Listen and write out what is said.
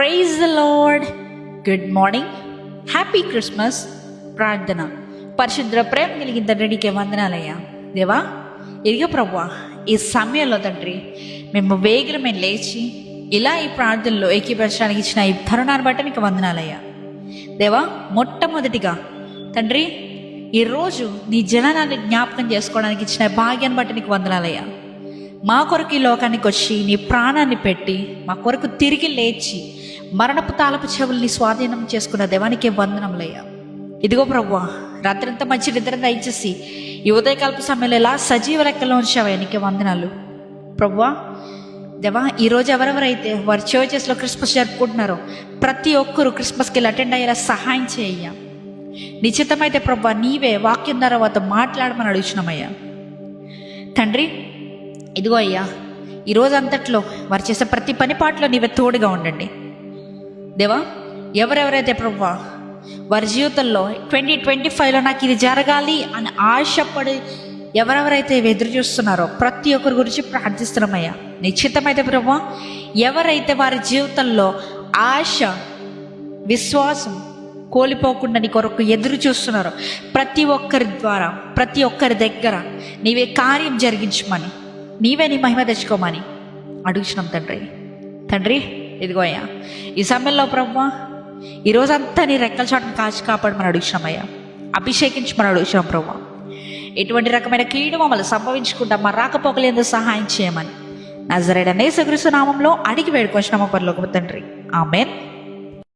Praise the lord. Good morning, happy Christmas. ప్రార్థన. పరిశుద్ర ప్రేమ కలిగిన తండ్రికి వందనాలయ్యా. దేవా, ఇదిగో ప్రభువా, ఈ సమయంలో తండ్రి మేము లేచి ఇలా ఈ ప్రార్థనలో ఏకీపరచడానికి ఇచ్చిన ఈ తరుణాన్ని బట్టి మీకు వందనాలయ్యా. దేవా, మొట్టమొదటిగా తండ్రి ఈరోజు నీ జననాన్ని జ్ఞాపకం చేసుకోవడానికి ఇచ్చిన భాగ్యాన్ని బట్టి నీకు వందనాలయ్యా. మా కొరకు ఈ లోకానికి వచ్చి నీ ప్రాణాన్ని పెట్టి మా కొరకు తిరిగి లేచి మరణపు తాళపు చెవుల్ని స్వాధీనం చేసుకున్న దేవానికి వందనములయ్యా. ఇదిగో ప్రభువా, రాత్రంతా మంచి నిద్ర దయచేసి ఈ ఉదయకాలపు సమయంలో ఎలా సజీవ లెక్కలో ఉంచావయ్యా, నీకే వందనాలు ప్రభువా. దేవా, ఈరోజు ఎవరెవరైతే వారి చర్చెస్లో క్రిస్మస్ జరుపుకుంటున్నారో ప్రతి ఒక్కరూ క్రిస్మస్కి వెళ్ళి అటెండ్ అయ్యేలా సహాయం చేయ్యా. నిశ్చితమైతే ప్రభువా, నీవే వాక్యం ద్వారా వారితో మాట్లాడమని అడుగుతున్నామయ్యా. తండ్రి, ఇదిగో అయ్యా, ఈరోజు అంతట్లో వారు చేసే ప్రతి పని పాటలో నీవే తోడుగా ఉండండి. దేవా, ఎవరెవరైతే ప్రభువా వారి జీవితంలో 2025లో నాకు ఇది జరగాలి అని ఆశపడి ఎవరెవరైతే ఎదురు చూస్తున్నారో ప్రతి ఒక్కరి గురించి ప్రార్థిస్తున్నామయ్యా. నిశ్చితమైతే ప్రభువా, ఎవరైతే వారి జీవితంలో ఆశ విశ్వాసం కోల్పోకుండా నీ కొరకు ఎదురు చూస్తున్నారో ప్రతి ఒక్కరి ద్వారా ప్రతి ఒక్కరి దగ్గర నీవే కార్యం జరిగించమని, నీవే నీ మహిమ తెచ్చుకోమని అడుగుతున్నాం తండ్రి. తండ్రి, ఇదిగో అయ్యా, ఈ సమయంలో ప్రభువా ఈరోజంతా నీ రెక్కల చాటును కాచి కాపాడమని అడుగుతున్నామయ్యా. అభిషేకించమని అడుగుతున్నాం ప్రభువా. ఎటువంటి రకమైన కీడు మమ్మల్ని సంభవించకుండా మా రాకపోకలేందుకు సహాయం చేయమని నజరేయుడైన యేసుక్రీస్తు నామంలో అడిగి వేడుకొచ్చినాము పరలోకపు తండ్రి. ఆమేన్.